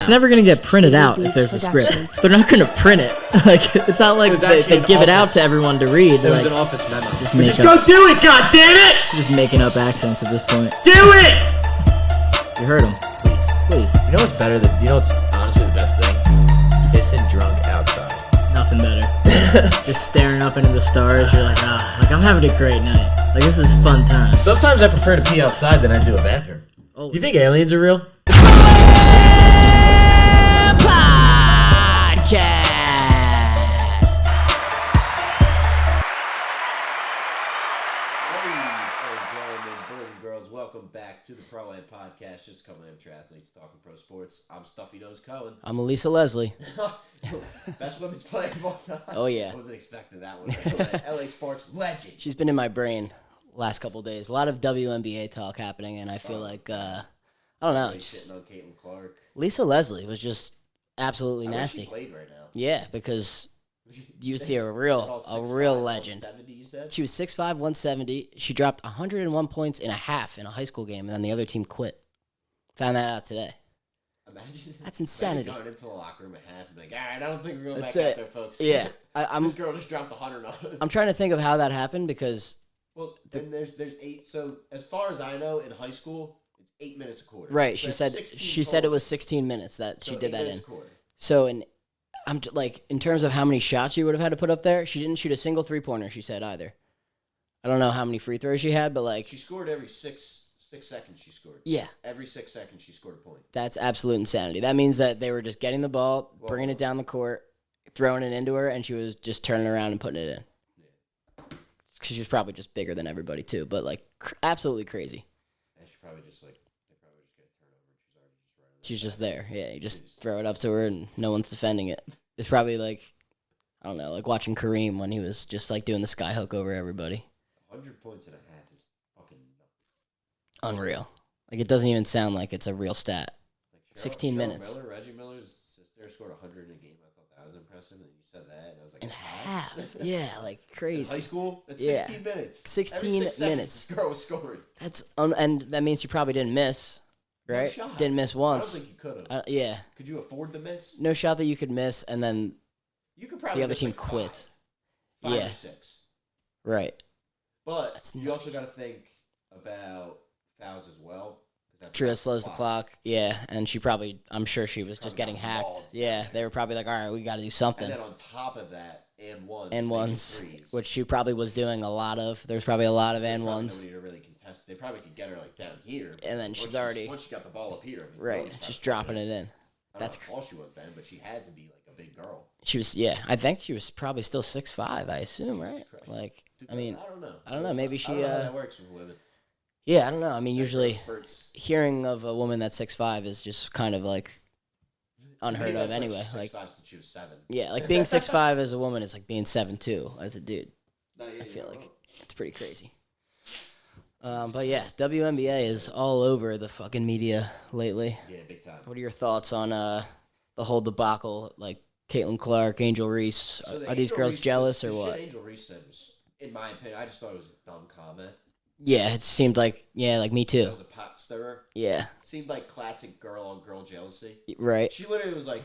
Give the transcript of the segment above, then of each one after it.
It's never going to get printed out if there's a script. They're not going to print it. Like, it's not like they give it out to everyone to read. There was like, an office memo. Just go do it, goddammit! Just making up accents at this point. Do it! You heard him. Please. You know what's better than, you know what's honestly the best thing? Pissing drunk outside. Nothing better. Just staring up into the stars. You're like, like I'm having a great night. Like, this is fun time. Sometimes I prefer to pee outside than I do a bathroom. Oh. You think aliens are real? Welcome back to the Pro Am Podcast. Just a couple of triathletes talking pro sports. I'm Stuffy Nose Cohen. I'm Elisa Leslie. Best women's player of all time. Oh, yeah. I wasn't expecting that one. LA sports legend. She's been in my brain last couple of days. A lot of WNBA talk happening, and I feel like, I don't know. Shitting on Caitlin Clark. Lisa Leslie was just absolutely I nasty. wish she played right now. Yeah, because you see a real legend. 170, you said? She was 6'5", 170. She dropped 101 points in a half in a high school game, and then the other team quit. Found that out today. Imagine. That's insanity. Going into the locker room at half and like, all right, I don't think we're going That's back it. out there, folks. Yeah. This girl just dropped 100 on us. I'm trying to think of how that happened because... Well, then there's 8. So as far as I know, in high school, it's 8 minutes a quarter. Right. So She said it was 16 minutes that she did that in. Quarter. So in terms of how many shots you would have had to put up there, she didn't shoot a single 3-pointer, she said, either. I don't know how many free throws she had, but like... She scored every 6 seconds she scored. Yeah. Every 6 seconds she scored a point. That's absolute insanity. That means that they were just getting the ball, bringing it down the court, throwing it into her, and she was just turning around and putting it in. Yeah. Because she was probably just bigger than everybody, too, but like absolutely crazy. And she probably just like... They probably just get a turnover and she's already just running. She's just there. Yeah, you just throw it up to her and no one's defending it. It's probably like, I don't know, like watching Kareem when he was just like doing the sky hook over everybody. 100 points and a half is fucking nuts. Unreal. Like, it doesn't even sound like it's a real stat. Like 16 minutes. Reggie Miller's sister scored 100 in a game. I thought that was impressive. And you said that, and I was like, in half. Yeah, like crazy. In high school, that's 16 minutes. 16 minutes. This girl was scoring. That's and that means she probably didn't miss, right? No shot. Didn't miss once. I don't think you could have. Yeah. Could you afford to miss? No shot that you could miss, and then you could probably the other team like quits. 5 yeah. or 6. Right. But you also got to think about fouls as well. True, that slows the clock. Yeah, and I'm sure she was just getting hacked. Yeah, they were probably like, all right, we got to do something. And then on top of that, and ones, which she probably was doing a lot of. There's probably a lot of and ones. Nobody to really contest. They probably could get her like down here. And then she's once she got the ball up here. Right, she's dropping it in. That's how tall she was then, but she had to be like a big girl. She was, yeah. I think she was probably still 6'5", I assume, right? Like, Dude, I mean, I don't know. Maybe she. I don't know how that works with women. Yeah, I don't know. I mean, usually hearing of a woman that's 6'5" is just kind of like unheard of anyway. Like 6'5" since she was 7. Yeah, like being 6'5" as a woman is like being 7'2" as a dude. I feel like it's pretty crazy. But yeah, WNBA is all over the fucking media lately. Yeah, big time. What are your thoughts on the whole debacle? Like Caitlin Clark, Angel Reese. Are these girls jealous or what? Angel Reese said was, in my opinion, I just thought it was a dumb comment. Yeah, it seemed like, like me too. It was a pot stirrer. Yeah. Seemed like classic girl-on-girl jealousy. Right. She literally was like,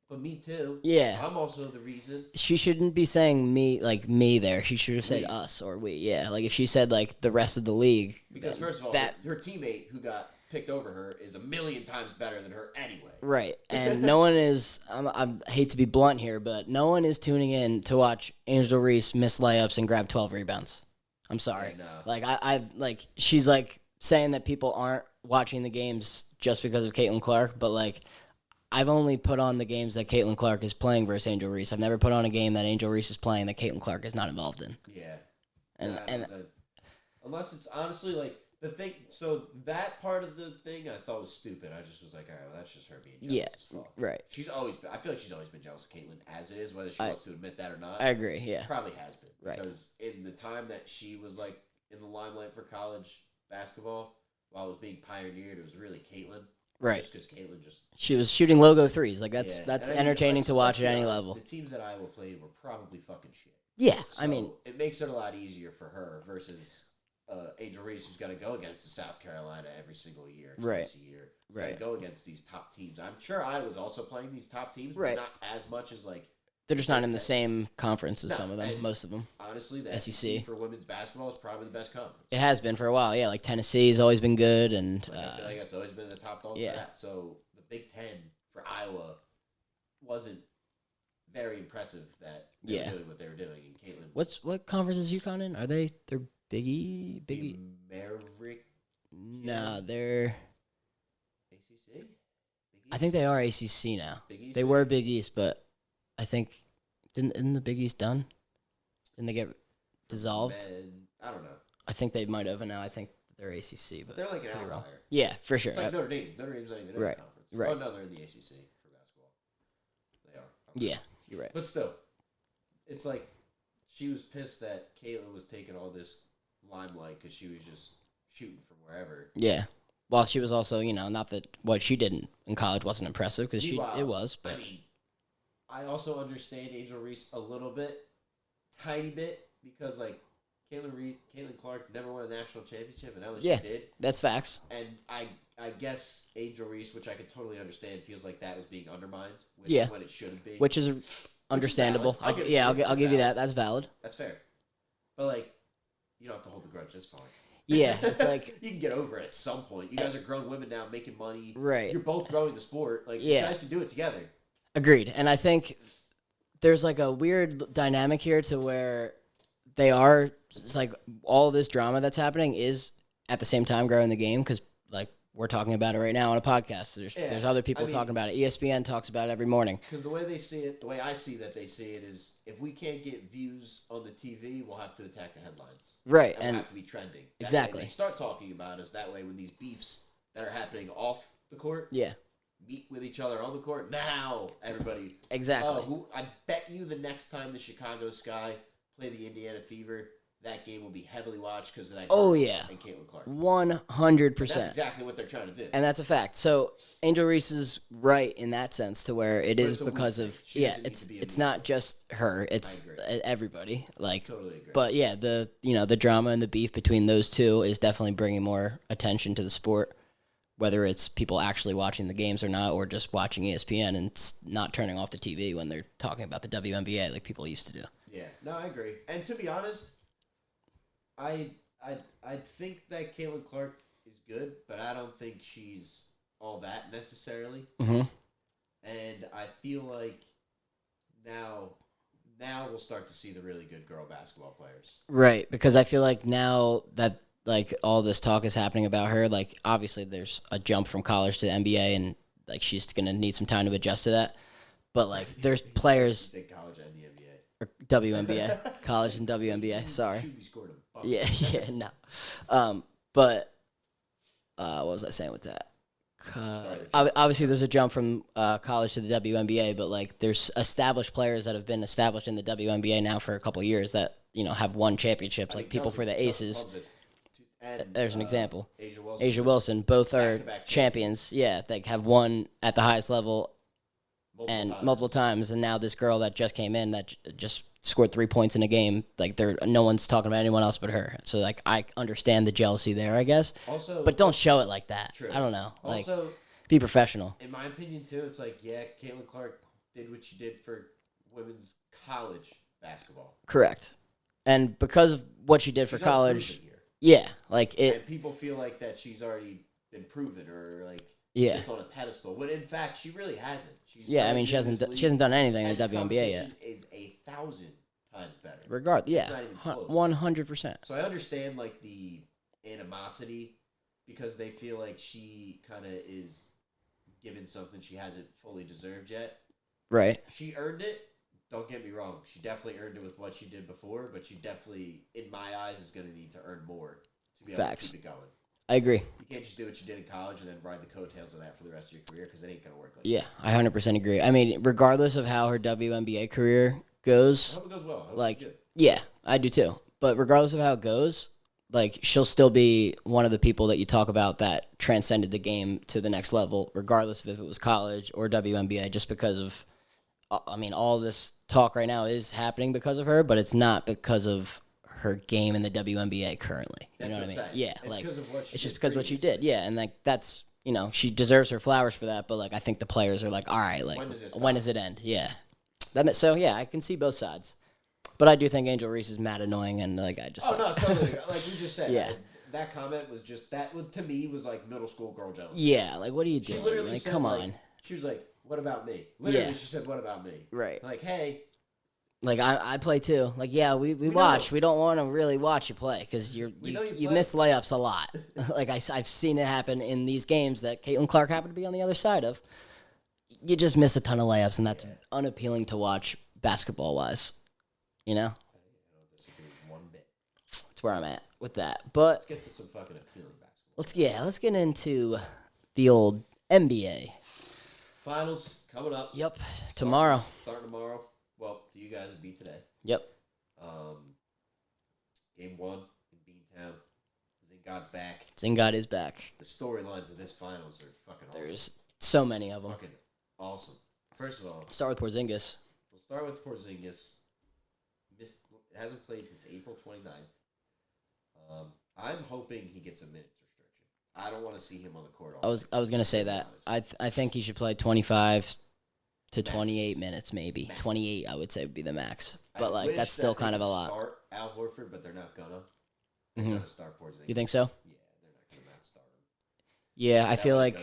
but me too. Yeah. I'm also the reason. She shouldn't be saying me there. She should have said us or we. Yeah, like if she said like the rest of the league. Because first of all, her teammate who got picked over her is a million times better than her anyway. Right. And no one is, I hate to be blunt here, but no one is tuning in to watch Angel Reese miss layups and grab 12 rebounds. I'm sorry. No. Like I like she's like saying that people aren't watching the games just because of Caitlin Clark, but like I've only put on the games that Caitlin Clark is playing versus Angel Reese. I've never put on a game that Angel Reese is playing that Caitlin Clark is not involved in. Yeah. And unless it's honestly like the thing, so that part of the thing I thought was stupid. I just was like, all right, well, that's just her being jealous as fuck. Right. I feel like she's always been jealous of Caitlin as it is, whether she wants to admit that or not. I agree, yeah. She probably has been. Right. Because in the time that she was like in the limelight for college basketball, while it was being pioneered, it was really Caitlin. Right. Just because Caitlin she was shooting logo threes. Like that's entertaining to watch at any level. The teams that Iowa played were probably fucking shit. Yeah, so I mean, it makes it a lot easier for her versus Angel Reese, who's got to go against the South Carolina every single year, Right. twice a year. Right. Got to go against these top teams. I'm sure Iowa's also playing these top teams, Right. but not as much as like. They're just not in the same conference as No, some of them, and most of them. Honestly, the SEC for women's basketball is probably the best conference. It has been for a while, yeah. Like Tennessee has always been good, and I feel like that's always been the top dog yeah. for that. So the Big Ten for Iowa wasn't very impressive that they were doing what they were doing. And Caitlin, what conference is UConn in? Are they're Big the Maverick? No, they're ACC. Big I think they are ACC now. Big East, they were Big East, but I think isn't the Big East done? Didn't they get dissolved? I don't know. I think they might have, and now I think they're ACC. But they're like an could be wrong. outlier. Yeah, for sure. It's like Notre Dame. Notre Dame's not even in the conference. Right. Oh, no, they're in the ACC for basketball. They are. Yeah, you're right. But still, it's like she was pissed that Caitlin was taking all this limelight because she was just shooting from wherever. Yeah. Well, she was also, not that what she did in college wasn't impressive because it was. But I mean, I also understand Angel Reese a little bit, tiny bit, because like Caitlin Clark never won a national championship, and LSU did. That's facts. And I guess Angel Reese, which I could totally understand, feels like that was being undermined when it shouldn't be. Which is understandable. I'll give you that. That's valid. That's fair. But like, you don't have to hold the grudge. That's fine. Yeah, it's like you can get over it at some point. You guys are grown women now, making money. Right. You're both growing the sport. Like you guys can do it together. Agreed. And I think there's like a weird dynamic here to where they are. It's like all this drama that's happening is at the same time growing the game because like we're talking about it right now on a podcast. There's other people talking about it. ESPN talks about it every morning. Because the way they see it, the way I see that they see it is, if we can't get views on the TV, we'll have to attack the headlines. Right, and we'll have to be trending. Exactly. They start talking about us that way when these beefs that are happening off the court. Meet with each other on the court. Now everybody. Exactly. I bet you the next time the Chicago Sky play the Indiana Fever, that game will be heavily watched because of that. And Caitlin Clark. 100%. That's exactly what they're trying to do. And that's a fact. So Angel Reese is right in that sense to where it is because of it's not just her, it's everybody. Like totally agree. But yeah, the drama and the beef between those two is definitely bringing more attention to the sport, whether it's people actually watching the games or not, or just watching ESPN and not turning off the TV when they're talking about the WNBA like people used to do. Yeah, no, I agree. And to be honest, I think that Caitlin Clark is good, but I don't think she's all that necessarily. Mm-hmm. And I feel like now we'll start to see the really good girl basketball players. Right, because I feel like now that like all this talk is happening about her, like obviously there's a jump from college to the NBA, and like she's gonna need some time to adjust to that. But like there's players. College and the NBA. Or WNBA, college and WNBA. Sorry. Yeah, no. But what was I saying with that? Obviously, there's a jump from college to the WNBA, but like there's established players that have been established in the WNBA now for a couple of years that have won championships, like people for the Aces. There's an example. Asia Wilson. Both are champions. Yeah, they have won at the highest level multiple times, and now this girl that just came in that just scored 3 points in a game, like no one's talking about anyone else but her. So like I understand the jealousy there, I guess. Also, but don't show it like that. True. I don't know. Also, like be professional. In my opinion too, it's like Caitlin Clark did what she did for women's college basketball. Correct. And because of what she did for college, like it. And people feel like that she's already been proven or like sits on a pedestal. When in fact she really hasn't. She hasn't done anything in the WNBA yet. Is 1,000 times better. 100%. So I understand like the animosity because they feel like she kind of is given something she hasn't fully deserved yet. Right. She earned it. Don't get me wrong. She definitely earned it with what she did before, but she definitely, in my eyes, is going to need to earn more to be able to keep it going. I agree. You can't just do what you did in college and then ride the coattails of that for the rest of your career because it ain't going to work like that. I 100% agree. I mean, regardless of how her WNBA career goes. I hope it goes well. I do too. But regardless of how it goes, like she'll still be one of the people that you talk about that transcended the game to the next level, regardless of if it was college or WNBA, just because of, all this talk right now is happening because of her, but it's not because of her game in the WNBA currently. You know what I mean? Yeah, it's just because of what she did. Yeah, and like that's she deserves her flowers for that. But like I think the players are like, all right, like when does it end? Yeah, I can see both sides. But I do think Angel Reese is mad annoying, and like I just. Oh no, totally. Like we just said. Yeah. That comment was just that to me was like middle school girl jealousy. Yeah, like what are you doing? She literally said, come on. She was like, "What about me?" Literally, she said, "What about me?" Right. Like, hey. Like I play too. Like we watch. We don't want to really watch you play because you miss layups a lot. Like I've seen it happen in these games that Caitlin Clark happened to be on the other side of. You just miss a ton of layups, and that's unappealing to watch basketball wise. You know. I don't disagree one bit. That's where I'm at with that. But let's get to some fucking appealing basketball. Let's get into the old NBA finals coming up. Yep, tomorrow. Starting tomorrow. Well, to you guys, it'd be today. Yep. Game 1 in Beantown. Zingod's back. Zingod is back. The storylines of this finals are fucking awesome. There's so many of them. Fucking awesome. First of all, start with Porzingis. We'll start with Porzingis. Hasn't played since April 29th. I'm hoping he gets a minutes restriction. I don't want to see him on the court all I was gonna say that. I think he should play 25 to max. 28 minutes, maybe. Max. 28, I would say, would be the max. But like that's still kind of a lot. Start Al Horford, but they're not gonna. They're gonna start Porzingis. You think so? Yeah, they're not gonna not start him. Yeah, I feel like.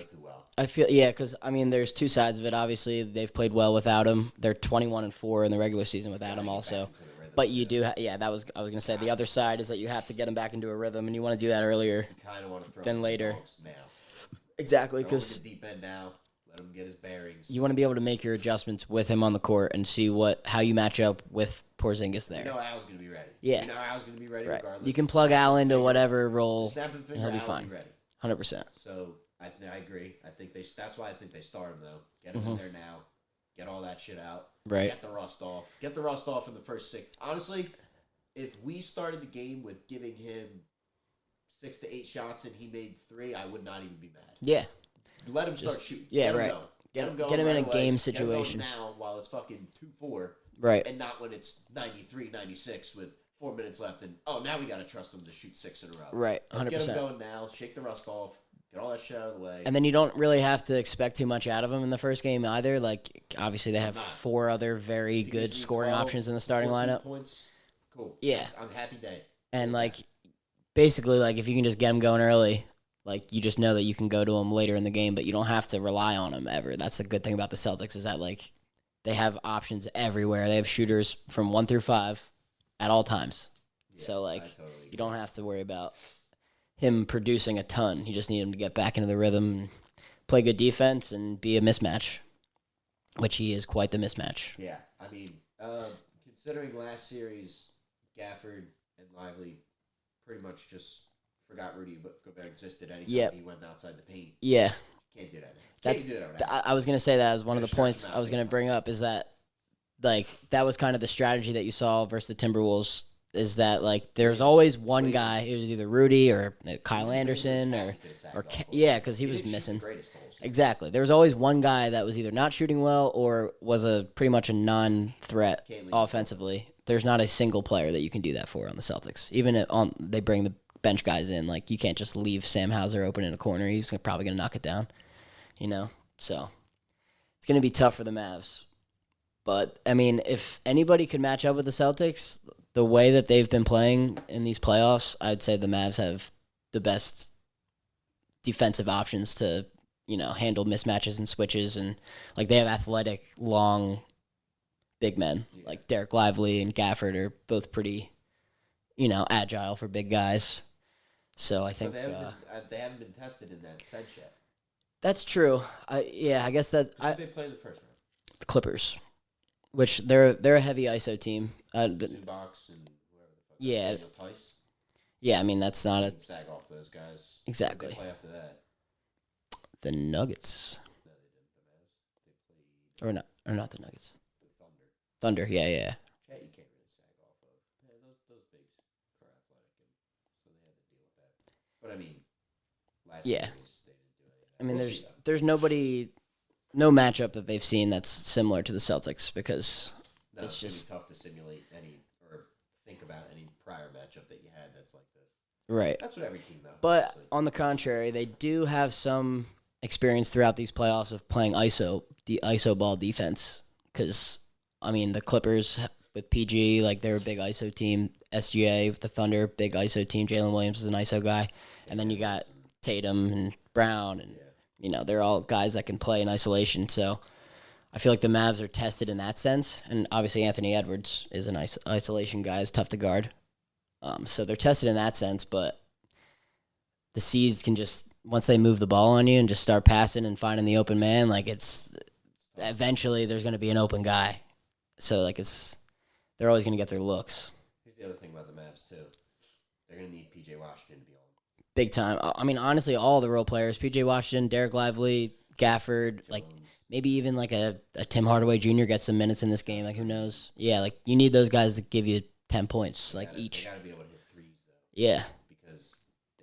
Because I mean, there's two sides of it. Obviously, they've played well without him. They're 21-4 in the regular season without him, also. But you do, I was gonna say the other side is that you have to get him back into a rhythm, and you want to do that earlier than later. Now. Exactly, because deep end now, let him get his bearings. You want to be able to make your adjustments with him on the court and see how you match up with Porzingis there. You know Al's gonna be ready. Yeah, you know Al's gonna be ready regardless. You can plug Al into whatever role, and he'll be fine. 100%. So I agree. That's why I think they start him though. Get him in there now. Get all that shit out. Right. Get the rust off. Get the rust off in the first 6. Honestly, if we started the game with giving him 6 to 8 shots and he made 3, I would not even be mad. Yeah. Let him start shooting. Yeah, right. Get him in a game situation. Get him now while it's fucking 2-4. Right. And not when it's 93-96 with 4 minutes left and, now we got to trust him to shoot 6 in a row. Right, 100%. Let's get him going now. Shake the rust off. Get all that shit out of the way. And then you don't really have to expect too much out of them in the first game either. Like, obviously, they have 4 other very good scoring options in the starting lineup. Points. Cool. Yeah. I'm happy day. And, basically, if you can just get them going early, you just know that you can go to them later in the game, but you don't have to rely on them ever. That's the good thing about the Celtics is that, they have options everywhere. They have shooters from 1 through 5 at all times. Yeah, so, you don't have to worry about him producing a ton. You just need him to get back into the rhythm, play good defense, and be a mismatch, which he is quite the mismatch. Yeah, I mean, considering last series, Gafford and Lively pretty much just forgot Rudy Gobert existed anytime he went outside the paint. Yeah. Can't do that. I was going to say that as one of the points I was going to bring up is that, that was kind of the strategy that you saw versus the Timberwolves. Is that there's always one guy, it was either Rudy or Kyle Anderson or because he was missing. Exactly. There was always one guy that was either not shooting well or was pretty much a non-threat offensively. There's not a single player that you can do that for on the Celtics. Even they bring the bench guys in, you can't just leave Sam Hauser open in a corner. He's probably going to knock it down, So it's going to be tough for the Mavs. But, I mean, if anybody could match up with the Celtics, the way that they've been playing in these playoffs, I'd say the Mavs have the best defensive options to, handle mismatches and switches. And, they have athletic, long, big men. Yeah. Derek Lively and Gafford are both pretty, agile for big guys. So I think... they haven't been tested in that sense yet. That's true. I guess that... Who they play in the first round? The Clippers. Which they're a heavy ISO team. Box and whoever the fuck. Yeah. Daniel Tice. Yeah, I mean that's not a sag off those guys. Exactly. Who did they play after that? The Nuggets. No, they didn't. The Mavs. They played. Or not the Nuggets. The Thunder. Thunder. Yeah. Chat, you can't really sag off of. Yeah, those bigs are athletic, and so they had to deal with that. But I mean, last series they didn't do anything. I mean, there's nobody. No matchup that they've seen that's similar to the Celtics because it's just tough to simulate any or think about any prior matchup that you had that's like this. Right. That's what every team, though. But honestly. on the contrary, they do have some experience throughout these playoffs of playing ISO ball defense. Because, I mean, the Clippers with PG, like, they're a big ISO team. SGA with the Thunder, big ISO team. Jalen Williams is an ISO guy. And then you got Tatum and Brown, and, they're all guys that can play in isolation. So I feel like the Mavs are tested in that sense. And obviously Anthony Edwards is an isolation guy. It's tough to guard. So they're tested in that sense, but the C's can just, once they move the ball on you and just start passing and finding the open man, like eventually there's going to be an open guy. So they're always going to get their looks. Here's the other thing about the Mavs too. They're going to need P.J. Washington to be on. Big time. I mean, honestly, all the role players, P.J. Washington, Derek Lively, Gafford, Jones. Like maybe even like a Tim Hardaway Jr. gets some minutes in this game. Like who knows? Yeah, like you need those guys to give you 10 points, each. They got to be able to hit threes, though. Yeah. Because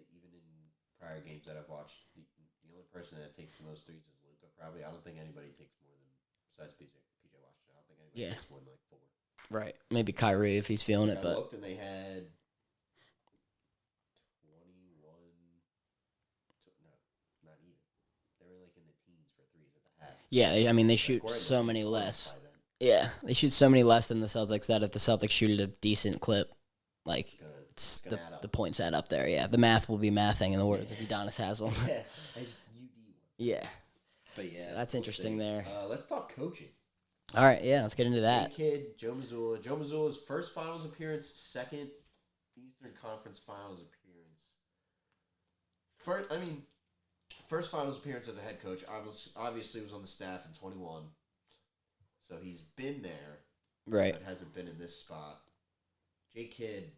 even in prior games that I've watched, the only person that takes the most threes is Luka, probably. I don't think anybody takes more than, besides P.J. Washington, I don't think anybody takes more than like 4. Right. Maybe Kyrie if he's feeling it, but. I looked and they had 21. No, not even. They were like in the teens for threes at the half. Yeah, I mean, they shoot so many less. Yeah, they shoot so many less than the Celtics that if the Celtics shoot at a decent clip, like it's the points add up there. Yeah, the math will be mathing in the words of Udonis Haslem. Yeah, yeah. But yeah, so that's interesting there. Let's talk coaching. All right, yeah, let's get into that. Kid, Joe Mazzulla. Joe Mazzulla's first finals appearance, second Eastern Conference Finals appearance. First finals appearance as a head coach. Obviously was on the staff in 21. So he's been there, right? But hasn't been in this spot. J-Kidd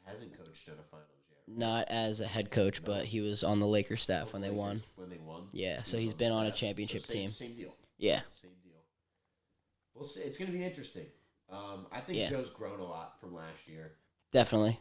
hasn't coached in a finals yet. Right? Not as a head coach, but he was on the Lakers staff when they won. When they won? Yeah, so he's been on a championship team. Same deal. Yeah. Same deal. We'll see. It's going to be interesting. I think Joe's grown a lot from last year. Definitely.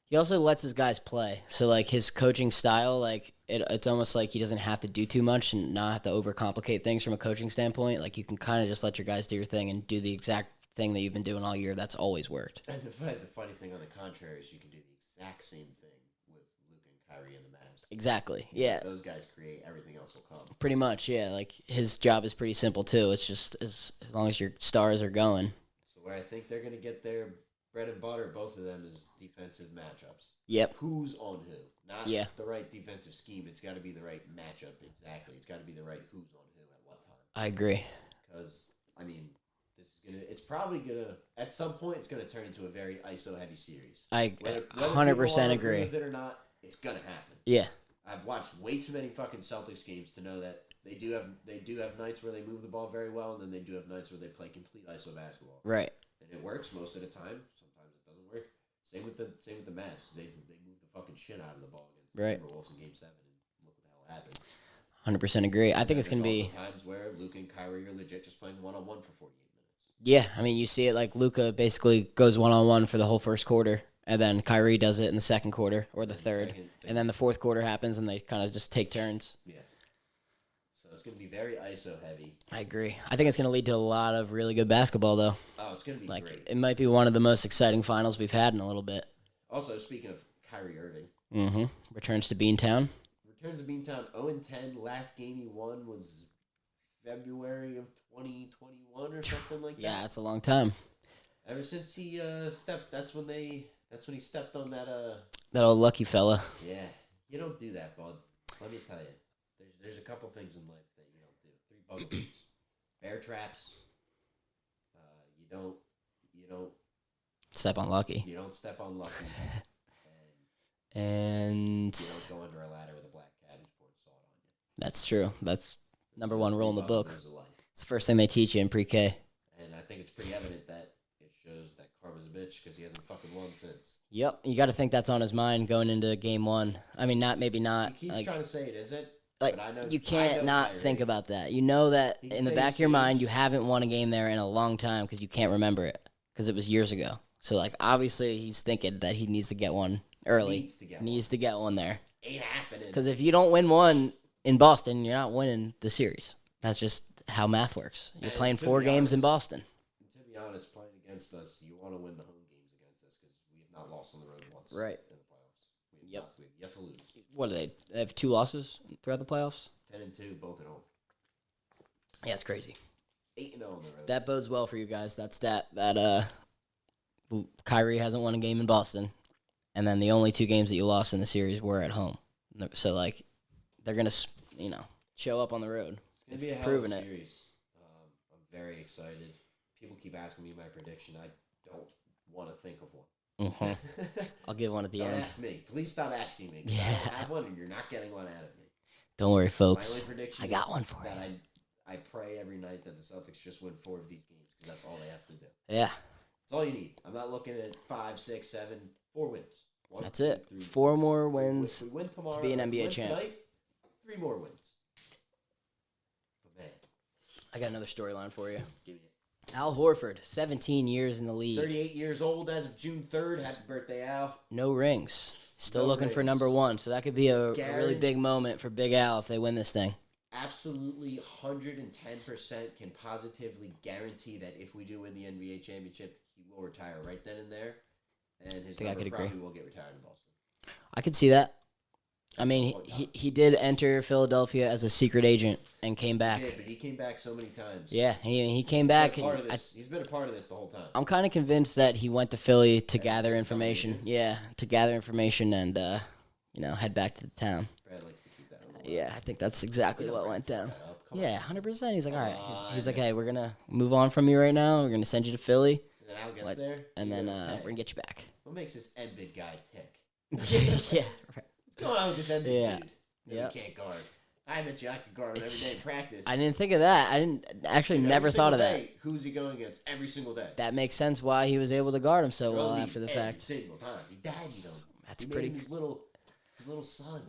He also lets his guys play. So, like, his coaching style, like, it's almost like he doesn't have to do too much and not have to overcomplicate things from a coaching standpoint. Like, you can kind of just let your guys do your thing and do the exact thing that you've been doing all year. That's always worked. And the funny thing on the contrary is you can do the exact same thing with Luka and Kyrie and the Mavs. Exactly, yeah. Those guys create, everything else will come. Pretty much, yeah. Like, his job is pretty simple, too. It's just as long as your stars are going. So where I think they're going to get their bread and butter, both of them, is defensive matchups. Yep. Who's on who. Not the right defensive scheme. It's got to be the right matchup, exactly. It's got to be the right who's on who at what time. I agree. Because, I mean, it's probably going to, at some point, it's going to turn into a very ISO-heavy series. I 100% agree. With it or not, it's going to happen. Yeah. I've watched way too many fucking Celtics games to know that they do have nights where they move the ball very well, and then they do have nights where they play complete ISO basketball. Right. And it works most of the time. Sometimes it doesn't work. Same with the Mavs. They move the fucking shit out of the ball against the Timberwolves in Game 7, and look what the hell happened. 100% agree. I think it's going to be times where Luka and Kyrie are legit just playing one-on-one for 48 minutes. Yeah, I mean, you see it like Luka basically goes one-on-one for the whole first quarter, and then Kyrie does it in the second quarter or the third, and then the fourth quarter happens, and they kind of just take turns. Yeah. So it's going to be very ISO heavy. I agree. I think it's going to lead to a lot of really good basketball, though. Oh, it's going to be great. It might be one of the most exciting finals we've had in a little bit. Also, speaking of Kyrie Irving. Returns to Beantown. Returns to Beantown 0-10. Last game he won was February of 2021 or something like that. Yeah, that's a long time. Ever since he stepped, that's when he stepped on that that old lucky fella. Yeah, you don't do that, bud. Let me tell you, there's a couple things in life that you don't do. 3 bugaboos, bear traps. You don't step on lucky. You don't step on lucky. And you don't go under a ladder with a black cat who's poured salt on you. That's true. That's number 1 rule in the book. It's the first thing they teach you in pre-K. And I think it's pretty evident that it shows that karma's a bitch because he hasn't fucking won since. Yep. You got to think that's on his mind going into game 1. I mean, maybe not. He keeps trying to say it isn't. Like, you can't not think about that. You know that in the back of your mind, you haven't won a game there in a long time because you can't remember it because it was years ago. So, like, obviously he's thinking that he needs to get one early. Needs to get one there. Ain't happening. Because if you don't win one in Boston, you're not winning the series. That's just how math works. You're playing 4 games in Boston. To be honest, playing against us, you want to win the home games against us not lost on the road once. Right. In the playoffs. We have yet to lose. What do they have 2 losses throughout the playoffs? 10-2, both at home. Yeah, it's crazy. 8-0 on the road. That bodes well for you guys. That stat that Kyrie hasn't won a game in Boston, and then the only 2 games that you lost in the series were at home. So like, they're gonna show up on the road. It's gonna be a hell of a series. I'm very excited. People keep asking me my prediction. I don't want to think of one. Mm-hmm. I'll give one at the end. Don't ask me. Please stop asking me. Yeah. I don't have one, and you're not getting one out of me. Don't worry, folks. My only prediction I got one for you. I pray every night that the Celtics just win 4 of these games because that's all they have to do. Yeah. That's all you need. I'm not looking at 5, 6, 7, 4 wins. That's it. 4 more wins we win tomorrow, to be an NBA champ. Tonight, 3 more wins. But man, I got another storyline for you. give me it. Al Horford, 17 years in the league. 38 years old as of June 3rd. Happy birthday, Al. No rings. Still No looking rings. for number 1. So that could be a really big moment for Big Al if they win this thing. Absolutely 110% can positively guarantee that if we do win the NBA championship, he will retire right then and there. And his number probably will get retired in Boston. I could see that. I mean, he did enter Philadelphia as a secret agent and came back. He did, but he came back so many times. Yeah, he came back. He's been a part of this the whole time. I'm kind of convinced that he went to Philly to gather information. Yeah, to gather information and, head back to the town. Brad likes to keep that on the line. Yeah, I think that's exactly what went down. Yeah, 100%. He's like, all right. He's like, hey, we're going to move on from you right now. We're going to send you to Philly. And then Al gets there. And then we're going to get you back. What makes this Embiid guy tick? Yeah, right. What's going on with this Embiid dude? Yeah. He can't guard. I bet you I could guard him every day in practice. I didn't think of that. I didn't actually never thought of that. Who's he going against every single day? That makes sense why he was able to guard him so well after the every fact. Single time. He died, That's pretty. His little son.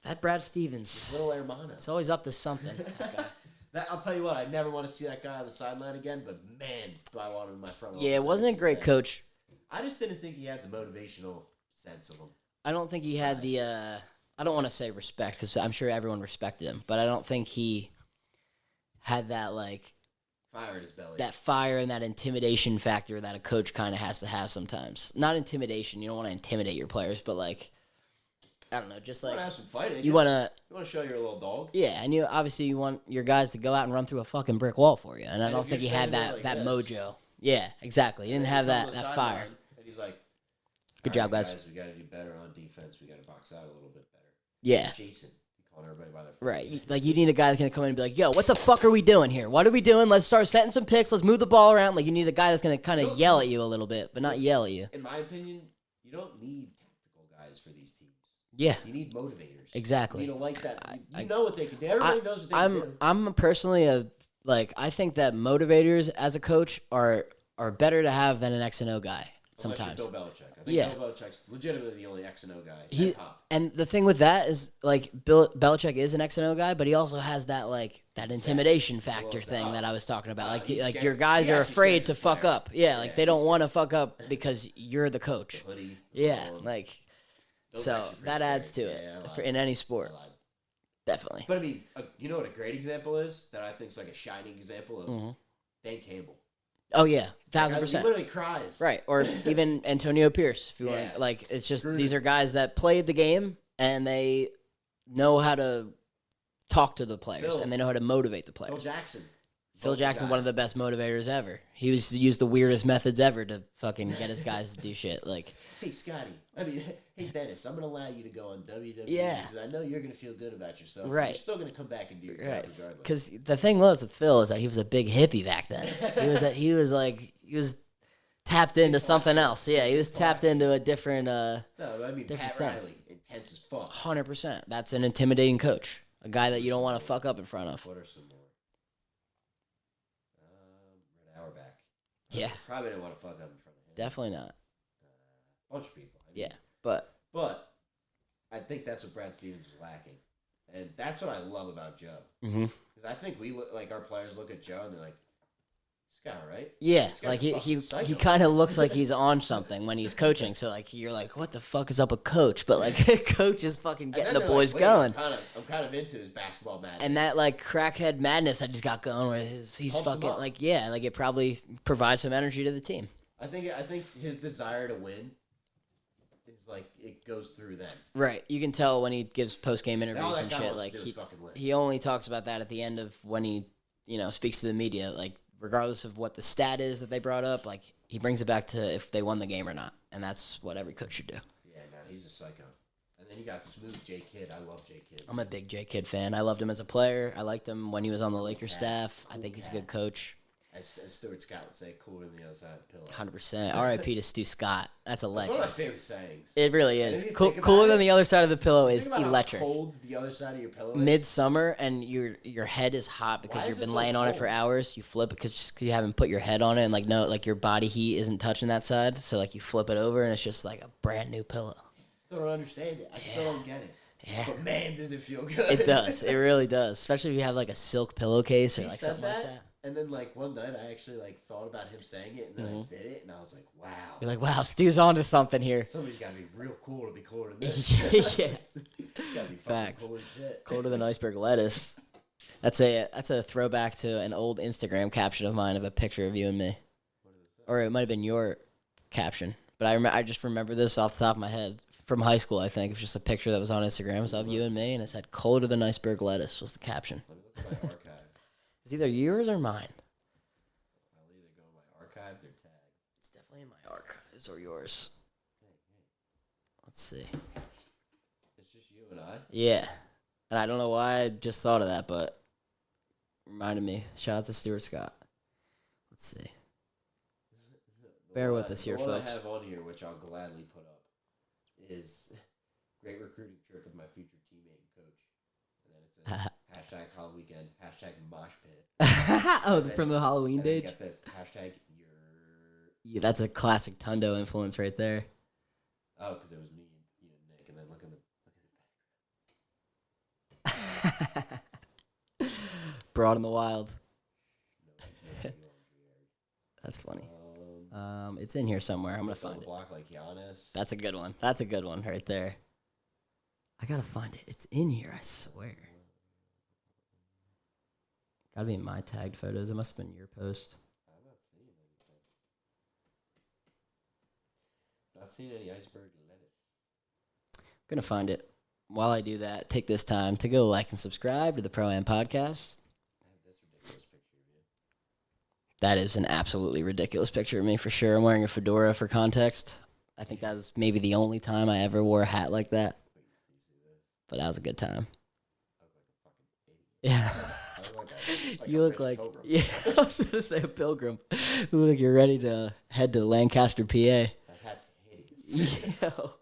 That Brad Stevens. His little hermano. It's always up to something. I'll tell you what, I never want to see that guy on the sideline again, but man, do I want him in my front office. Yeah, it wasn't a great coach. I just didn't think he had the motivational sense of him. I don't think he had the, I don't want to say respect, because I'm sure everyone respected him, but I don't think he had that, fire in his belly. That fire and that intimidation factor that a coach kind of has to have sometimes. Not intimidation, you don't want to intimidate your players, but, I don't know, just you want to have some fighting. You want to show you're a little dog. Yeah, and obviously you want your guys to go out and run through a fucking brick wall for you, and I don't think he had that mojo. Yeah, exactly. He didn't have that fire. And he's like, good job, guys. We got to do better on defense. We got to box out a little bit better. Yeah. Jason. Calling everybody by their right. Like, you need a guy that's going to come in and be like, yo, what the fuck are we doing here? What are we doing? Let's start setting some picks. Let's move the ball around. Like, you need a guy that's going to kind of yell at you a little bit, but not yell at you. In my opinion, you don't need tactical guys for these teams. Yeah. You need motivators. Exactly. You know, that. You know what they can do. Everybody knows what they can do. I'm personally I think that motivators as a coach are better to have than an X and O guy sometimes. Bill Belichick. I think Bill Belichick's legitimately the only X and O guy. And the thing with that is, Bill Belichick is an X and O guy, but he also has that that intimidation factor thing that I was talking about. Your guys are afraid to fuck up. Yeah, they don't want to fuck up because you're the coach. The hoodie, so that adds to it in any sport. Definitely. But I mean, you know what a great example is that I think is a shining example of Dan Campbell. Oh yeah, 1,000%. He literally cries. Right, or even Antonio Pierce. If you want, it's just these are guys that played the game and they know how to talk to the players and they know how to motivate the players. Phil Jackson, one of the best motivators ever. He used the weirdest methods ever to fucking get his guys to do shit. Hey Scotty, hey Dennis, I'm gonna allow you to go on WWE because I know you're gonna feel good about yourself. Right. You're still gonna come back and do your job regardless. Because the thing was with Phil is that he was a big hippie back then. he was tapped into something else. Yeah, he was tapped into a different. No, I mean Pat Riley, intense as fuck. 100%. That's an intimidating coach. A guy that you don't want to fuck up in front of. What are some more? We're an hour back. Yeah. Probably didn't want to fuck up in front of him. Definitely not. Bunch of people. But I think that's what Brad Stevens was lacking, and that's what I love about Joe. Mm-hmm. Because I think we look our players look at Joe and they're like, "This guy, right?" Yeah, he kind of looks like he's on something when he's coaching. So you're like, "What the fuck is up with Coach?" But Coach is fucking getting the boys going. I'm kind of into his basketball madness. And that crackhead madness I just got going where he's fucking it probably provides some energy to the team. I think his desire to win like it goes through them. Right. You can tell when he gives post-game interviews and shit. Like he only talks about that at the end of when he, speaks to the media. Like regardless of what the stat is that they brought up, like he brings it back to if they won the game or not, and that's what every coach should do. Yeah, no, he's a psycho. And then you got smooth J Kidd. I love J Kidd. I'm a big J Kidd fan. I loved him as a player. I liked him when he was on the Lakers staff. I think he's a good coach. As Stuart Scott would say, cooler than the other side of the pillow. 100%. R.I.P. to Stu Scott. That's a legend. One of my favorite sayings. It really is. Cooler than the other side of the pillow is electric. How cold the other side of your pillow is? Midsummer, and your head is hot because you've been laying on it for hours. You flip it because you haven't put your head on it, and your body heat isn't touching that side. So you flip it over, and it's just like a brand new pillow. I still don't understand it. I still don't get it. Yeah. But man, does it feel good. It does. It really does. Especially if you have a silk pillowcase or something like that. And then one night I actually thought about him saying it, and then I did it, and I was like, wow. You're like, wow, Stu's onto something here. Somebody's got to be real cool to be cooler than this. Yeah. It's got to be fucking cool as shit. Colder than iceberg lettuce. That's a throwback to an old Instagram caption of mine of a picture of you and me. What is it? Or it might have been your caption. But I just remember this off the top of my head. From high school, I think. It was just a picture that was on Instagram. It was of you and me, and it said, colder than iceberg lettuce was the caption. Let me look at my archive. It's either yours or mine. I'll either go in my archives or tag. It's definitely in my archives or yours. Hey. Let's see. It's just you and I? Yeah. And I don't know why I just thought of that, but reminded me. Shout out to Stuart Scott. Let's see. Bear with us here, folks. The one I have on here, which I'll gladly put up, is great recruiting trick of my future teammate and coach. And then it says Halloween weekend, #mosh pit. Oh, from the Halloween day? Get this, Yeah, that's a classic Tundo influence right there. Oh, because it was me and Nick, and then look at the Broad in the wild. That's funny. It's in here somewhere. I'm gonna find it. Block like Giannis. That's a good one. That's a good one right there. I gotta find it. It's in here. I swear. Gotta be in my tagged photos. It must have been your post. I'm not seeing anything. Not seeing any iceberg lettuce. I'm gonna find it. While I do that, take this time to go like and subscribe to the Pro Am Podcast. That is an absolutely ridiculous picture of me for sure. I'm wearing a fedora for context. I think that was maybe the only time I ever wore a hat like that. But that was a good time. Yeah. You look like, yeah, I was going to say a pilgrim. You look like you're ready to head to Lancaster, PA. That hat's hideous. Yo,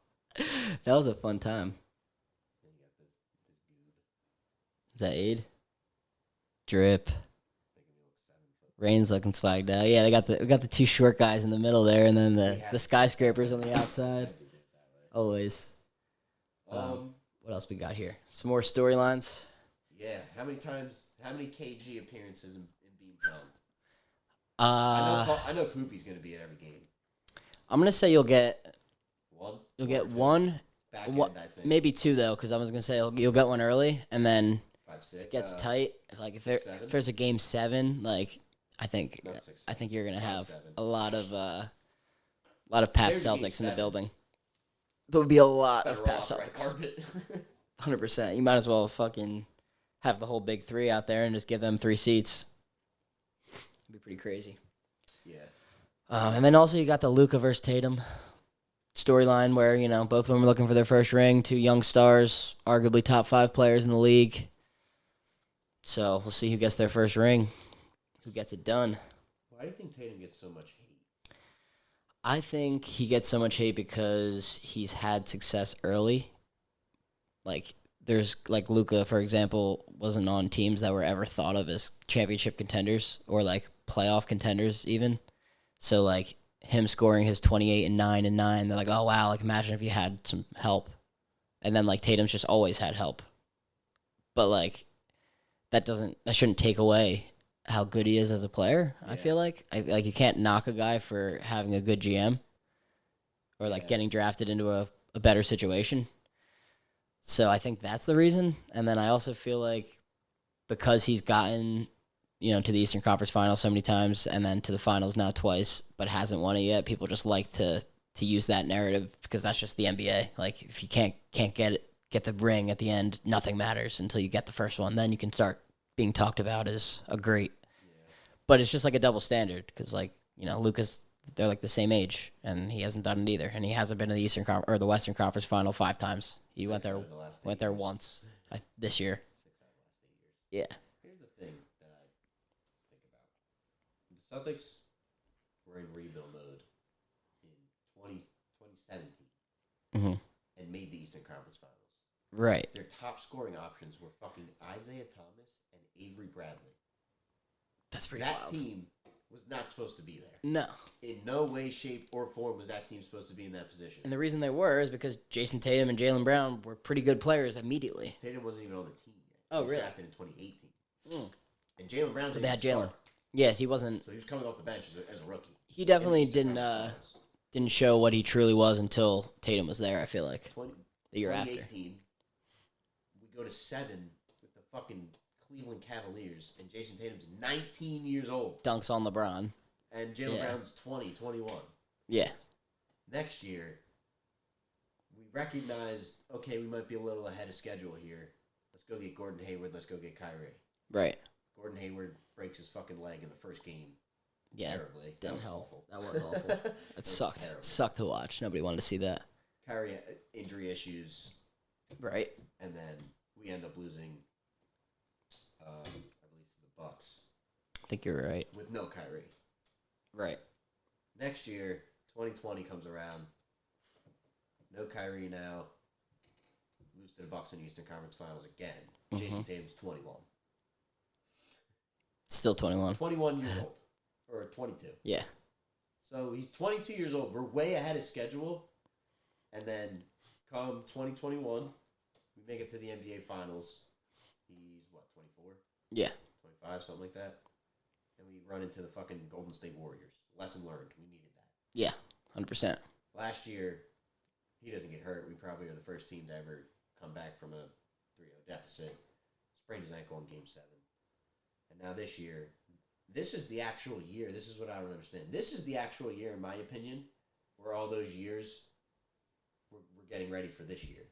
that was a fun time. Is that Aid? Drip. Rain's looking swagged out. Yeah, we got the two short guys in the middle there, and then the skyscrapers on the outside. Always. What else we got here? Some more storylines. Yeah. How many KG appearances in Bean Town? I know Poopy's gonna be at every game. I'm gonna say you'll get one. You'll get one. Back end, I think. Maybe two though, because I was gonna say you'll get one early, and then 5, 6, it gets tight. Like if there's a game 7, like. I think you're gonna have a lot of past Celtics in the building. There'll be a lot of past Celtics. 100%. You might as well fucking have the whole big 3 out there and just give them 3 seats. It'd be pretty crazy. Yeah. And then also you got the Luka versus Tatum storyline where both of them are looking for their first ring. 2 young stars, arguably top 5 players in the league. So we'll see who gets their first ring. Who gets it done? Why do you think Tatum gets so much hate? I think he gets so much hate because he's had success early. There's Luka, for example, wasn't on teams that were ever thought of as championship contenders or playoff contenders even. So him scoring his 28 and 9 and 9, they're like, oh wow, imagine if you had some help. And then Tatum's just always had help. But that shouldn't take away how good he is as a player. Yeah. I feel like you can't knock a guy for having a good GM or getting drafted into a better situation. So I think that's the reason. And then I also feel because he's gotten to the Eastern Conference Finals so many times and then to the finals now twice, but hasn't won it yet, people just like to to use that narrative because that's just the NBA. Like if you can't get the ring at the end, nothing matters until you get the first one. Then you can start being talked about as a great. Yeah. But it's just like a double standard because like Luka's, they're like the same age and he hasn't done it either, and he hasn't been to the or the Western Conference Final 5 times. He went there once this year. 6 out of the last 8 years. Yeah. Here's the thing that I think about: the Celtics were in rebuild mode in 2017 and made the Eastern Conference Finals. Right. Their top scoring options were fucking Isaiah Thomas and Avery Bradley. That's pretty wild. That team was not supposed to be there. No. In no way, shape, or form was that team supposed to be in that position. And the reason they were is because Jason Tatum and Jaylen Brown were pretty good players immediately. Tatum wasn't even on the team yet. Oh, really? He was drafted in 2018. And Jaylen Brown didn't They had Jaylen. Yes, he wasn't. So he was coming off the bench as a rookie. He definitely didn't show what he truly was until Tatum was there, I feel like. The year after. 2018, we go to 7 with the fucking Cleveland Cavaliers, and Jason Tatum's 19 years old. Dunks on LeBron. And Jaylen Brown's 21. Yeah. Next year, we recognize, okay, we might be a little ahead of schedule here. Let's go get Gordon Hayward. Let's go get Kyrie. Right. Gordon Hayward breaks his fucking leg in the first game. Yeah. Terribly. That was awful. That was awful. It sucked. Terrible. Sucked to watch. Nobody wanted to see that. Kyrie injury issues. Right. And then we end up losing, I believe, to the Bucks. I think you're right. With no Kyrie. Right. Next year, 2020 comes around. No Kyrie now. Lose to the Bucks in the Eastern Conference Finals again. Jason Tatum's 21. Still 21. 21 years old. Or 22. Yeah. So he's 22 years old. We're way ahead of schedule. And then come 2021, we make it to the NBA Finals. He's, 24? Yeah. 25, something like that. And we run into the fucking Golden State Warriors. Lesson learned. We needed that. Yeah, 100%. Last year, he doesn't get hurt. We probably are the first team to ever come back from a 3-0 deficit. Sprained his ankle in Game 7. And now this year, this is the actual year. This is what I don't understand. This is the actual year, in my opinion, where all those years, we're getting ready for this year.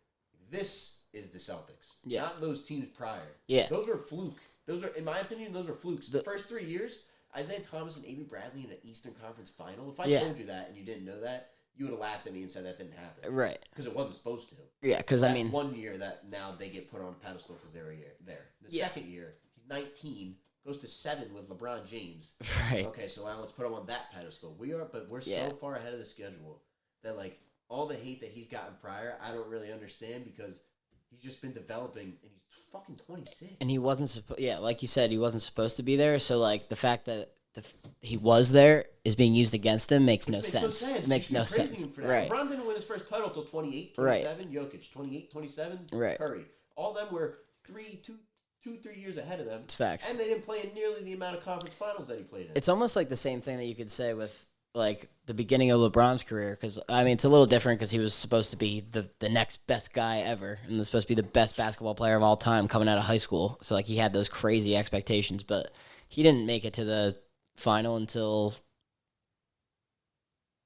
This is the Celtics. Yeah. Not those teams prior. Yeah. Those were fluke. Those are, in my opinion, those are flukes. The first 3 years, Isaiah Thomas and Avery Bradley in an Eastern Conference Final. If I told you that and you didn't know that, you would have laughed at me and said that didn't happen. Right. Because it wasn't supposed to. Yeah, because I mean... 1 year that now they get put on a pedestal because they were there. The second year, he's 19, goes to 7 with LeBron James. Right. Okay, so now let's put him on that pedestal. We're so far ahead of the schedule that, like, all the hate that he's gotten prior, I don't really understand because he's just been developing and he's fucking 26. And he wasn't like you said, he wasn't supposed to be there. So like the fact that he was there is being used against him makes no sense. It makes no sense. Him for that. Right. LeBron didn't win his first title until 28, 27. Right. Jokic 28, 27. Right. Curry. All of them were 3 years ahead of them. It's facts. And they didn't play in nearly the amount of conference finals that he played in. It's almost like the same thing that you could say with like the beginning of LeBron's career, because I mean it's a little different because he was supposed to be the next best guy ever and was supposed to be the best basketball player of all time coming out of high school. So like he had those crazy expectations, but he didn't make it to the final until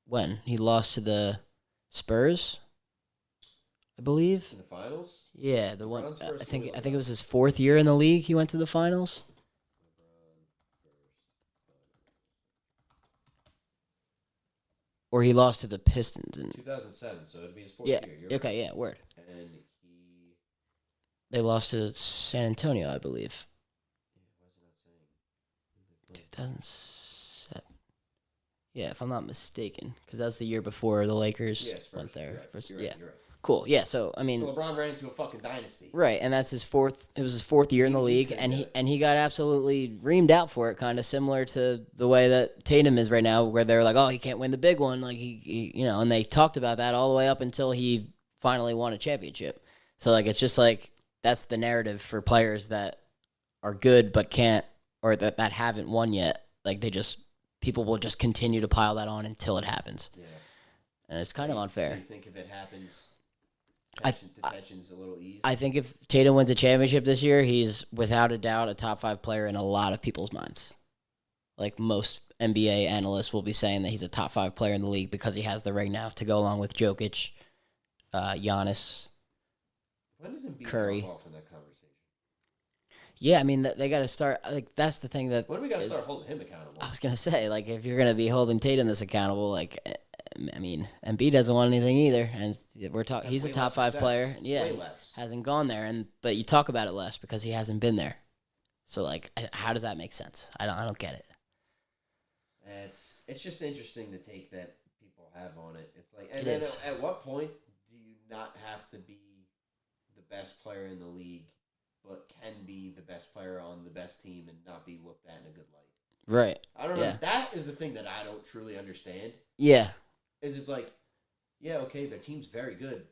when he lost to the Spurs, I believe. In the finals? Yeah, the one. I think it was his 4th year in the league. He went to the finals. Or he lost to the Pistons in 2007, so it'd be his 4th year. Okay, yeah, word. And they lost to San Antonio, I believe. Why is it not saying? 2007. Yeah, if I'm not mistaken, because that's the year before the Lakers went there. You're right. Cool. Yeah. So I mean, LeBron ran into a fucking dynasty. Right, and that's his 4th. It was his 4th year in the league, and he got absolutely reamed out for it, kind of similar to the way that Tatum is right now, where they're like, oh, he can't win the big one, like he and they talked about that all the way up until he finally won a championship. So like, it's just like that's the narrative for players that are good but can't, or that haven't won yet. Like people will just continue to pile that on until it happens. Yeah, and it's kind of unfair. So you think if it happens? Tension's a little easy. I think if Tatum wins a championship this year, he's without a doubt a top 5 player in a lot of people's minds. Like most NBA analysts will be saying that he's a top 5 player in the league because he has the ring now to go along with Jokic, Giannis, When does Embiid Curry. drop off in that conversation? Yeah, I mean, they got to start. Like, that's the thing that. When do we got to start holding him accountable? I was gonna say, like, if you're gonna be holding Tatum this accountable, like, I mean, Embiid doesn't want anything either, and we're talking. He's a top 5 player. Yeah, way less. Hasn't gone there, but you talk about it less because he hasn't been there. So, like, how does that make sense? I don't get it. It's just interesting the take that people have on it. It's like, and It then is. at what point do you not have to be the best player in the league, but can be the best player on the best team and not be looked at in a good light? Right. I don't know. Yeah. That is the thing that I don't truly understand. Yeah. Is it's like, yeah, okay, their team's very good,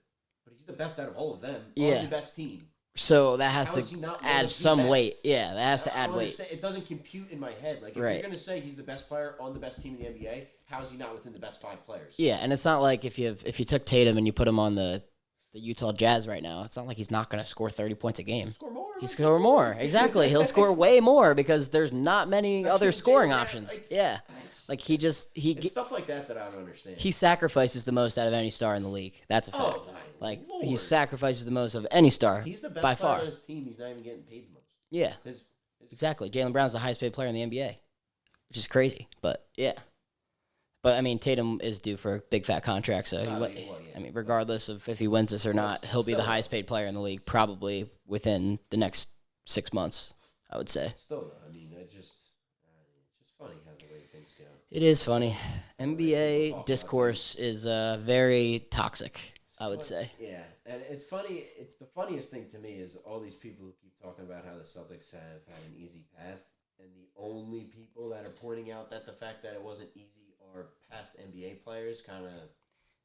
but he's the best out of all of them Yeah. on the best team. So that has How is he to not one add of the some best? weight. Yeah, that has to I add don't weight. understand. It doesn't compute in my head. Like, if Right. you're going to say he's the best player on the best team in the NBA, how is he not within the best 5 players? Yeah, and it's not like if you took Tatum and you put him on the Utah Jazz right now, it's not like he's not going to score 30 points a game. Score more. He score more. Exactly. He'll score way more because there's not many Like, other he's scoring Jalen, options. like- Yeah. Like It's stuff like that I don't understand. he sacrifices the most out of any star in the league. That's a fact. Oh, my Like Lord. he sacrifices the most of any star He's the best by player far. on his team. He's not even getting paid the most. Yeah. His Exactly. Jaylen Brown's the highest paid player in the NBA, which is crazy. But yeah. But I mean, Tatum is due for a big fat contract, so I mean, regardless of if he wins this or not, he'll be the still. highest paid player in the league probably within the next 6 months. I would say. Still, though, I mean, it's just funny how the way things go. It is funny. NBA discourse is very toxic, I would say. Yeah, and it's funny. It's the funniest thing to me is all these people who keep talking about how the Celtics have had an easy path, and the only people that are pointing out that the fact that it wasn't easy are past NBA players. Kind of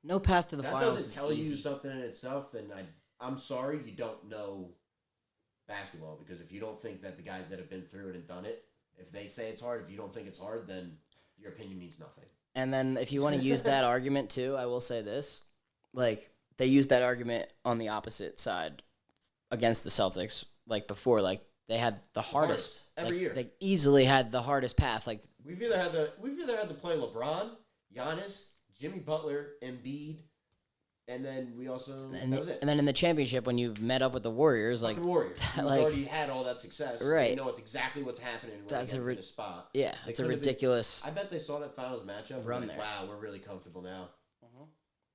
No path to the that finals doesn't is tell easy. you something in itself. Then I'm sorry you don't know basketball, because if you don't think that the guys that have been through it and done it, if they say it's hard, if you don't think it's hard, then your opinion means nothing. And then if you want to use that argument too, I will say this. Like, they used that argument on the opposite side against the Celtics, like before. Like, they had the hardest. Every Like, year. They easily had the hardest path. Like, We've either had to play LeBron, Giannis, Jimmy Butler, Embiid, and then we also and, that was it. and then in the championship, when you met up with the Warriors, like, Fucking Warriors, who's like- already had all that success. Right. They know exactly what's happening when That's they a get ri- to the spot. yeah, They it's a could've been- ridiculous. I bet they saw that finals matchup. Run Run there. Wow, we're really comfortable now.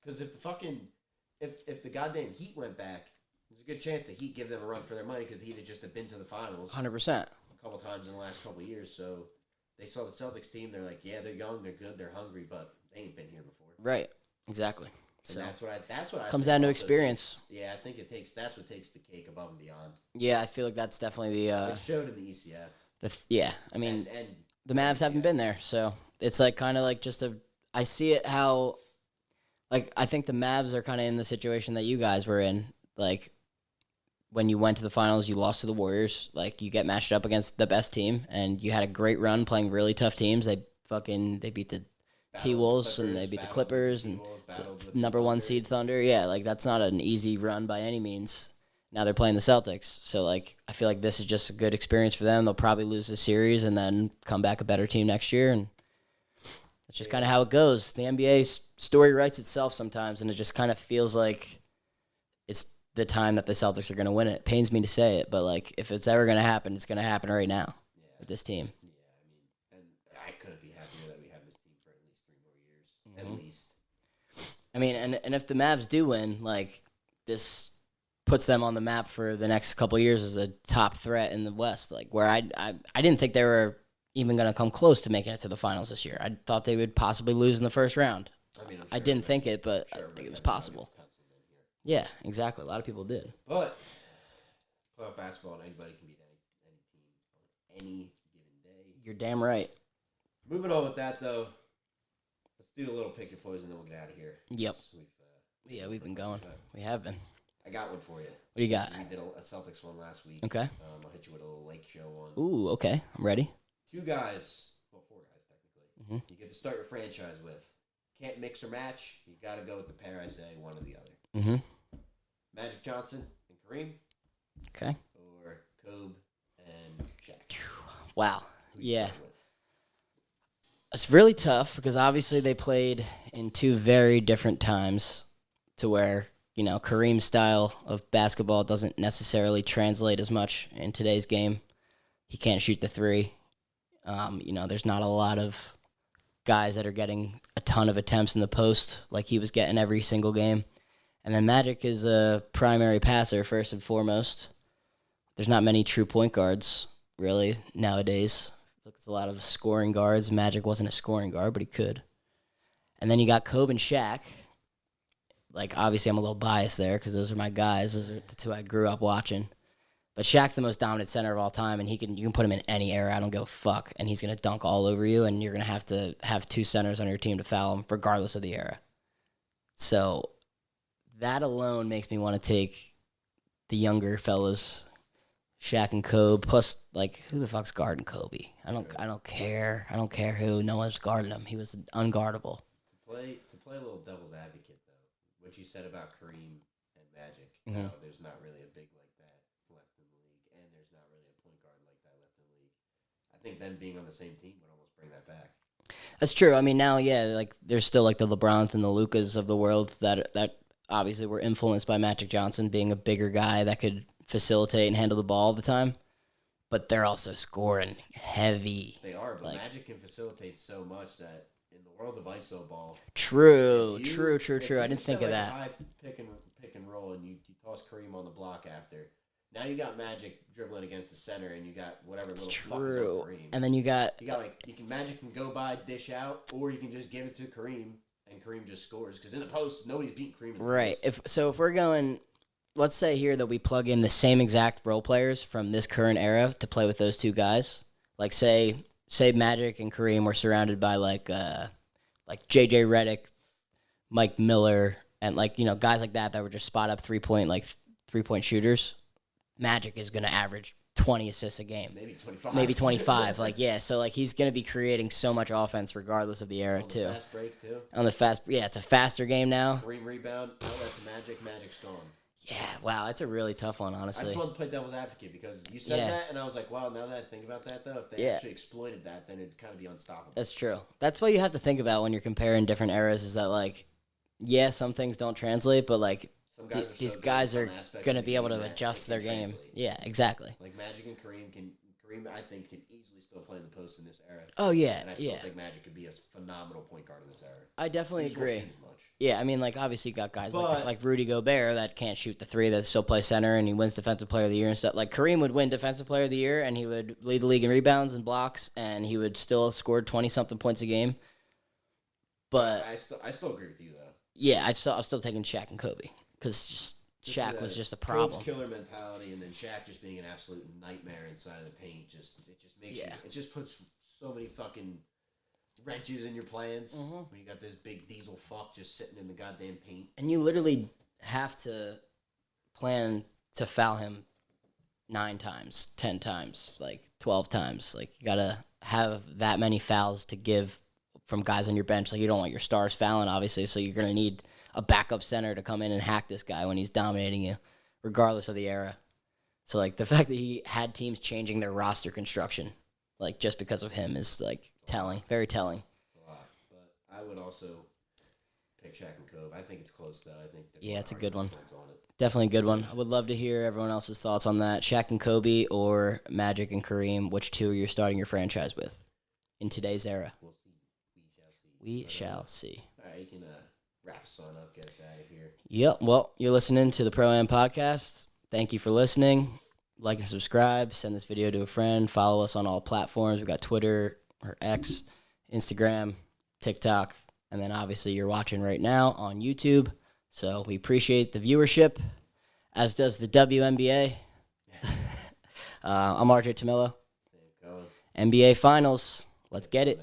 Because if the fucking if the goddamn Heat went back, there's a good chance the Heat give them a run for their money, because the Heat had just have been to the finals 100%. a couple times in the last couple of years. So they saw the Celtics team. They're like, yeah, they're young, they're good, they're hungry, but they ain't been here before. Right. Exactly. And So that's what I comes think down to also experience. yeah, I think that's what takes the cake above and beyond. Yeah, I feel like that's definitely the It showed in the ECF. yeah. I mean, and the Mavs haven't been there, so it's like kind of like just a. I see it how, like, I think the Mavs are kind of in the situation that you guys were in. Like, when you went to the finals, you lost to the Warriors. Like, you get matched up against the best team, and you had a great run playing really tough teams. They beat the T-Wolves, and they beat the Clippers, and the number 1 seed Thunder. Yeah, like, that's not an easy run by any means. Now they're playing the Celtics. So, like, I feel like this is just a good experience for them. They'll probably lose the series and then come back a better team next year. And it's just kind of how it goes. The NBA story writes itself sometimes, and it just kind of feels like it's the time that the Celtics are going to win it. It pains me to say it, but, like, if it's ever going to happen, it's going to happen right now with this team. Yeah, I mean, and I couldn't be happier that we have this team for at least 3 more years. At least. I mean, and if the Mavs do win, like, this puts them on the map for the next couple of years as a top threat in the West. Like, where I didn't think they were even going to come close to making it to the finals this year. I thought they would possibly lose in the first round. I mean, I didn't think it, but I think it was possible. Yeah, exactly. A lot of people did. But playoff basketball, anybody can beat any team on any given day. You're damn right. Moving on with that, though, let's do a little pick your poison, then we'll get out of here. Yep. We've been going. We have been. I got one for you. What do you got? We did a Celtics one last week. Okay. I'll hit you with a little Lake Show one. Ooh, okay. I'm ready. 2 guys, well, 4 guys technically. Mhm. You get to start your franchise with. Can't mix or match. You got to go with the pair I say, one or the other. Mm-hmm. Magic Johnson and Kareem, Okay. or Kobe and Shaq. Wow. Who you Yeah. start It's really tough because obviously they played in two very different times to where, Kareem's style of basketball doesn't necessarily translate as much in today's game. He can't shoot the three. There's not a lot of guys that are getting a ton of attempts in the post like he was getting every single game. And then Magic is a primary passer first and foremost. There's not many true point guards, really, nowadays. It's a lot of scoring guards. Magic wasn't a scoring guard, but he could. And then you got Kobe and Shaq. Like, obviously, I'm a little biased there because those are my guys. Those are the two I grew up watching. But Shaq's the most dominant center of all time, and you can put him in any era. I don't give a fuck. And he's going to dunk all over you, and you're going to have two centers on your team to foul him, regardless of the era. So that alone makes me want to take the younger fellas, Shaq and Kobe. Plus, like, who the fuck's guarding Kobe? I don't care. I don't care who. No one's guarding him. He was unguardable. To play a little devil's advocate, though, what you said about Kareem and Magic, there's not really a big like that left in the league, and there's not really a point guard like that left in the league. I think them being on the same team would almost bring that back. That's true. I mean, now, like there's still like the LeBrons and the Lucas of the world that obviously were influenced by Magic Johnson being a bigger guy that could facilitate and handle the ball all the time. But they're also scoring heavy. They are, but Magic can facilitate so much that in the world of iso ball. True. I didn't think of that. High pick and roll, and you toss Kareem on the block after. Now you got Magic dribbling against the center, and you got whatever little fuck is on Kareem. And then you got Magic can go by, dish out, or you can just give it to Kareem, and Kareem just scores. Because in the post, nobody's beating Kareem in the right. post. If we're going, let's say here that we plug in the same exact role players from this current era to play with those two guys. Like say Magic and Kareem were surrounded by like J.J. Redick, Mike Miller, and guys like that were just spot up 3-point shooters. Magic is going to average 20 assists a game. Maybe 25. So he's going to be creating so much offense regardless of the era on too. The fast break too. On the fast, it's a faster game now. Kareem rebound, that's Magic's gone. Yeah, wow, it's a really tough one, honestly. I just wanted to play devil's advocate because you said that, and I was like, wow, now that I think about that, though, if they actually exploited that, then it'd kind of be unstoppable. That's true. That's what you have to think about when you're comparing different eras is that, some things don't translate, but, these guys are going to be able to adjust their game. Translate. Yeah, exactly. Like, Magic and Kareem, I think, can easily still play in the post in this era. Oh, yeah, and I still think Magic could be a phenomenal point guard in this era. I definitely agree. Yeah, I mean, obviously you got guys like Rudy Gobert that can't shoot the three that still play center, and he wins Defensive Player of the Year and stuff. Like, Kareem would win Defensive Player of the Year, and he would lead the league in rebounds and blocks, and he would still score 20-something points a game. But I still agree with you, though. Yeah, I'm still taking Shaq and Kobe, because Shaq was just a problem. Kobe's killer mentality, and then Shaq just being an absolute nightmare inside of the paint. It just puts so many fucking wrenches in your plans when you got this big diesel fuck just sitting in the goddamn paint. And you literally have to plan to foul him 9 times, 10 times, 12 times. You got to have that many fouls to give from guys on your bench. You don't want your stars fouling, obviously, so you're going to need a backup center to come in and hack this guy when he's dominating you, regardless of the era. So, the fact that he had teams changing their roster construction, just because of him is, telling, very telling. It's a lot, but I would also pick Shaq and Kobe. I think it's close, though. I think it's a good one. On it. Definitely a good one. I would love to hear everyone else's thoughts on that. Shaq and Kobe or Magic and Kareem, which two you're starting your franchise with in today's era? We'll see. We shall see. All right, you can wrap us on up, get us out of here. Yep. Well, you're listening to the Pro-Am Podcast. Thank you for listening. Like and subscribe. Send this video to a friend. Follow us on all platforms. We've got Twitter or X, Instagram, TikTok, and then obviously you're watching right now on YouTube. So we appreciate the viewership, as does the WNBA. I'm RJ Tamillo. NBA Finals. Let's get it.